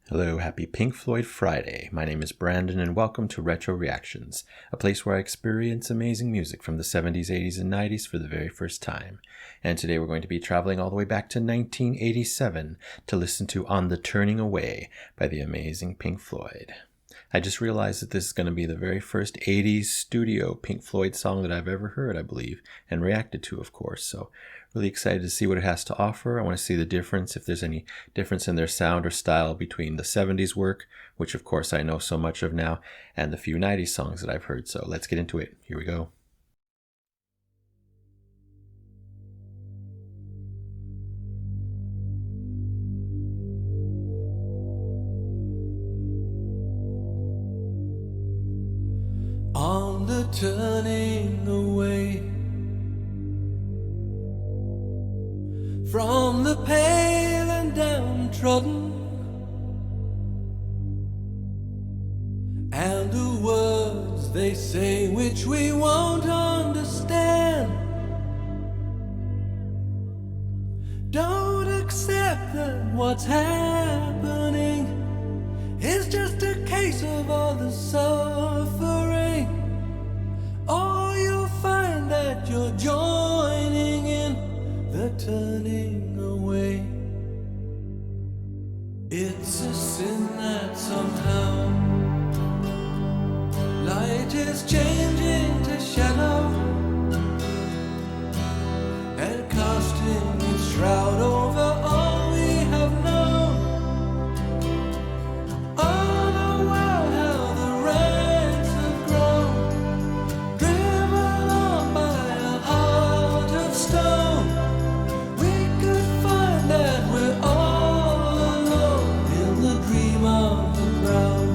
Hello, happy Pink Floyd Friday. My name is Brandon and welcome to Retro Reactions, a place where I experience amazing music from the 70s, 80s, and 90s for the very first time. And today we're going to be traveling all the way back to 1987 to listen to On the Turning Away by the amazing Pink Floyd. I just realized that this is going to be the very first 80s studio Pink Floyd song that I've ever heard, I believe, and reacted to, of course. So really excited to see what it has to offer. I want to see the difference, if there's any difference in their sound or style between the 70s work, which of course I know so much of now, and the few 90s songs that I've heard. So let's get into it. Here we go. On the turning away from the pale and downtrodden, and the words they say which we won't understand. Don't accept that what's happening is just a case of all the suffering, or you'll find that you're joining in the turning away. It's a sin that somehow light is changing to shadow and casting its shroud over all we have known. Oh, the world, how the ranks have grown, driven on by a heart of stone. We could find that we're all alone in the dream of the ground.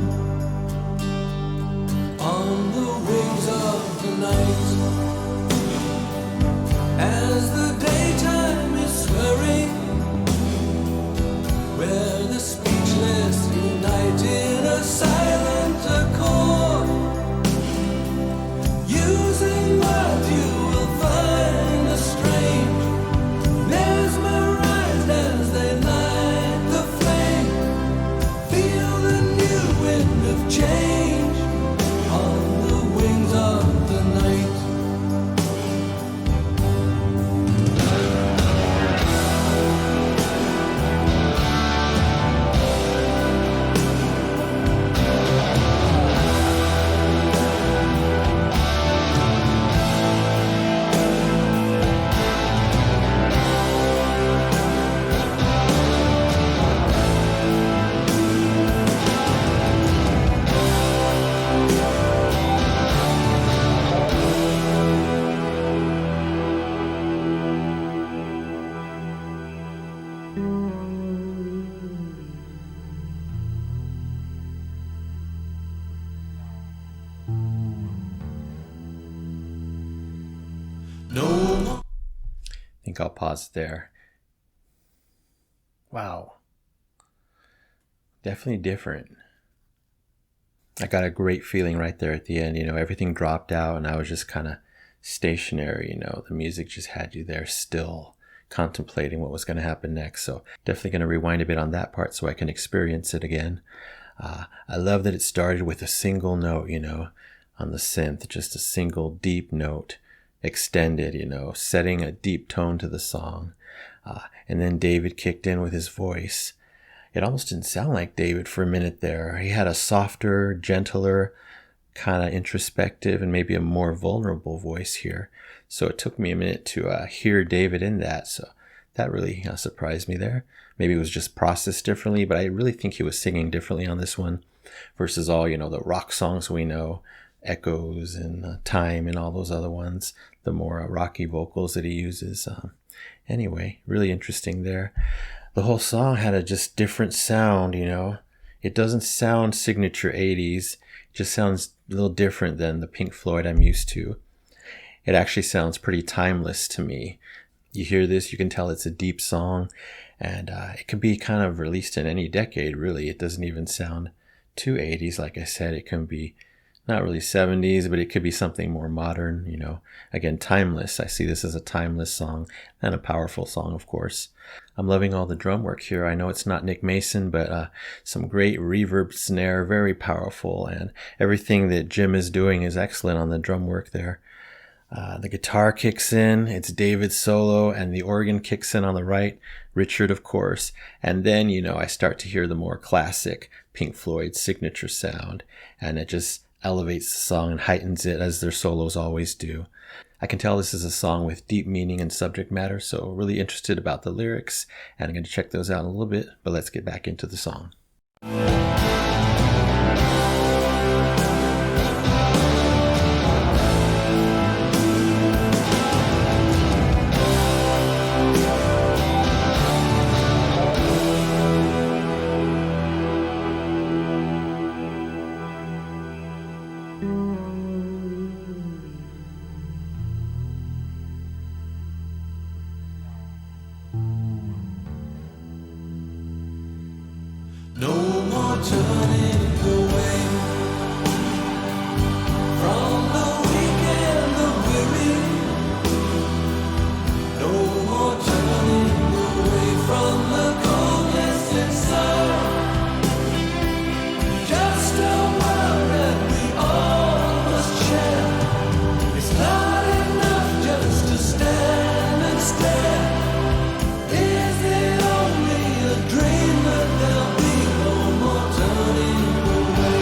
On the wings of the night, as the daytime is swirling, where the speechless unite in a silent accord, using words you will find a strange, mesmerized as they light the flame. Feel the new wind of change on the wings of the night. No. I think I'll pause there. Wow. Definitely different. I got a great feeling right there at the end. Everything dropped out and I was just kind of stationary. The music just had you there still, contemplating what was going to happen next. So definitely going to rewind a bit on that part so I can experience it again. I love that it started with a single note, on the synth, just a single deep note, extended, setting a deep tone to the song. And then David kicked in with his voice. It almost didn't sound like David for a minute there. He had a softer, gentler, kind of introspective, and maybe a more vulnerable voice here. So it took me a minute to hear David in that. So that really surprised me there. Maybe it was just processed differently, but I really think he was singing differently on this one versus all, the rock songs we know, Echoes and Time and all those other ones, the more rocky vocals that he uses. Anyway, really interesting there. The whole song had a just different sound, It doesn't sound signature 80s. It just sounds a little different than the Pink Floyd I'm used to. It actually sounds pretty timeless to me. You hear this, you can tell it's a deep song, and it can be kind of released in any decade, really. It doesn't even sound too 80s. Like I said, it can be not really 70s, but it could be something more modern, Again, timeless. I see this as a timeless song and a powerful song, of course. I'm loving all the drum work here. I know it's not Nick Mason, but some great reverb snare, very powerful, and everything that Jim is doing is excellent on the drum work there. The guitar kicks in, it's David's solo, and the organ kicks in on the right, Richard, of course. And then, I start to hear the more classic Pink Floyd signature sound, and it just elevates the song and heightens it, as their solos always do. I can tell this is a song with deep meaning and subject matter, so really interested about the lyrics, and I'm going to check those out in a little bit, but let's get back into the song. No more turning away from the weak and the weary. No more turning away from the coldness inside. Just a world that we all must share. It's not enough just to stand and stare. Is it only a dream that there'll be no more turning away?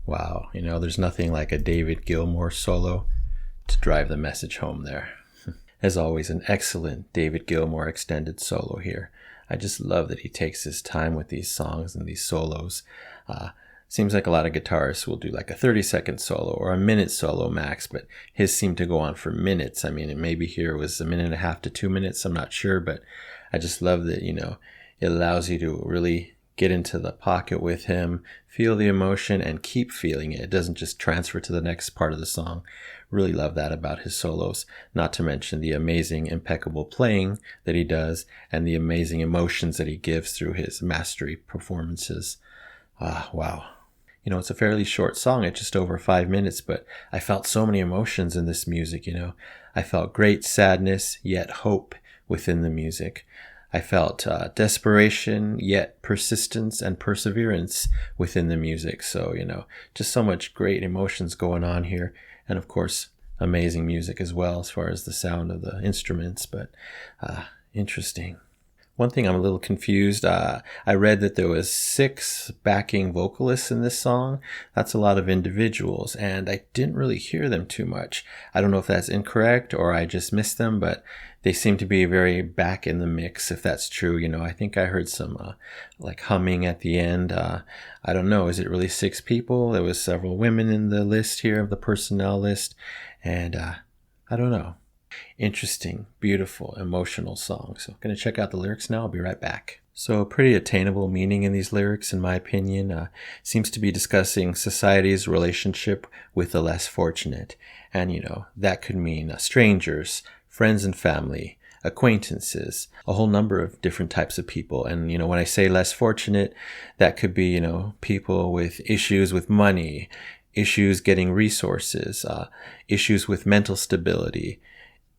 Wow, there's nothing like a David Gilmour solo to drive the message home there. As always, an excellent David Gilmour extended solo here. I just love that he takes his time with these songs and these solos. Seems like a lot of guitarists will do like a 30-second solo or a minute solo max, but his seemed to go on for minutes. I mean, maybe here was a minute and a half to 2 minutes, I'm not sure, but I just love that, it allows you to really get into the pocket with him, feel the emotion, and keep feeling it. It doesn't just transfer to the next part of the song. Really love that about his solos, not to mention the amazing, impeccable playing that he does and the amazing emotions that he gives through his mastery performances. Wow. It's a fairly short song at just over 5 minutes, but I felt so many emotions in this music, I felt great sadness, yet hope within the music. I felt desperation, yet persistence and perseverance within the music. So, just so much great emotions going on here. And of course, amazing music as well as far as the sound of the instruments, but interesting. One thing I'm a little confused. I read that there was 6 backing vocalists in this song. That's a lot of individuals, and I didn't really hear them too much. I don't know if that's incorrect or I just missed them, but they seem to be very back in the mix, if that's true. I think I heard some like humming at the end. I don't know. Is it really 6 people? There was several women in the list here, of the personnel list, and I don't know. Interesting, beautiful, emotional song. So I'm going to check out the lyrics now. I'll be right back. So a pretty attainable meaning in these lyrics, in my opinion. Seems to be discussing society's relationship with the less fortunate. And, that could mean strangers, friends and family, acquaintances, a whole number of different types of people. And, when I say less fortunate, that could be, people with issues with money, issues getting resources, issues with mental stability,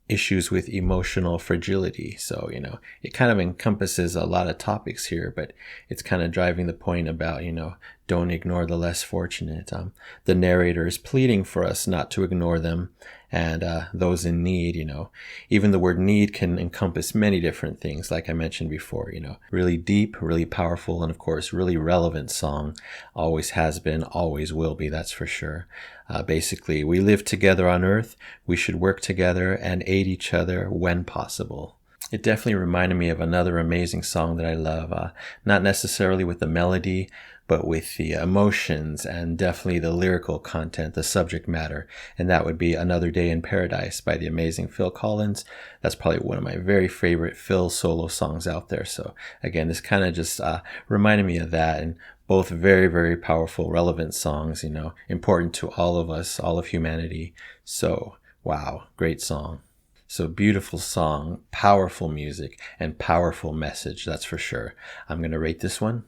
issues with emotional fragility. So, it kind of encompasses a lot of topics here, but it's kind of driving the point about, don't ignore the less fortunate. The narrator is pleading for us not to ignore them and those in need. Even the word need can encompass many different things, like I mentioned before. Really deep, really powerful, and of course really relevant song. Always has been, always will be, that's for sure. Basically, we live together on earth, we should work together and aid each other when possible. It definitely reminded me of another amazing song that I love, not necessarily with the melody, but with the emotions and definitely the lyrical content, the subject matter. And that would be Another Day in Paradise by the amazing Phil Collins. That's probably one of my very favorite Phil solo songs out there. So again, this kind of just reminded me of that. And both very, very powerful, relevant songs, important to all of us, all of humanity. So, wow, great song. So beautiful song, powerful music, and powerful message, that's for sure. I'm going to rate this one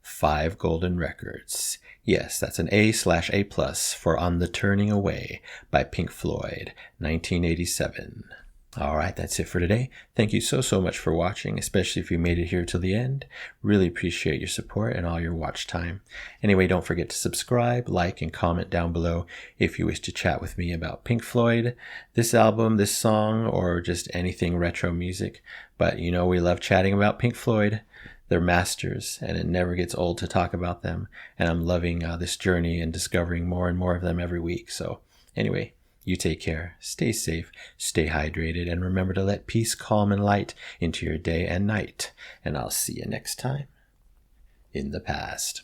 5 golden records. Yes, that's an A/A+ for On the Turning Away by Pink Floyd, 1987. All right, that's it for today. Thank you so much for watching, especially if you made it here till the end. Really appreciate your support and all your watch time. Anyway, don't forget to subscribe, like, and comment down below if you wish to chat with me about Pink Floyd, this album, this song, or just anything retro music. But we love chatting about Pink Floyd. They're masters, and it never gets old to talk about them. And I'm loving this journey and discovering more and more of them every week. So anyway, you take care, stay safe, stay hydrated, and remember to let peace, calm, and light into your day and night. And I'll see you next time in the past.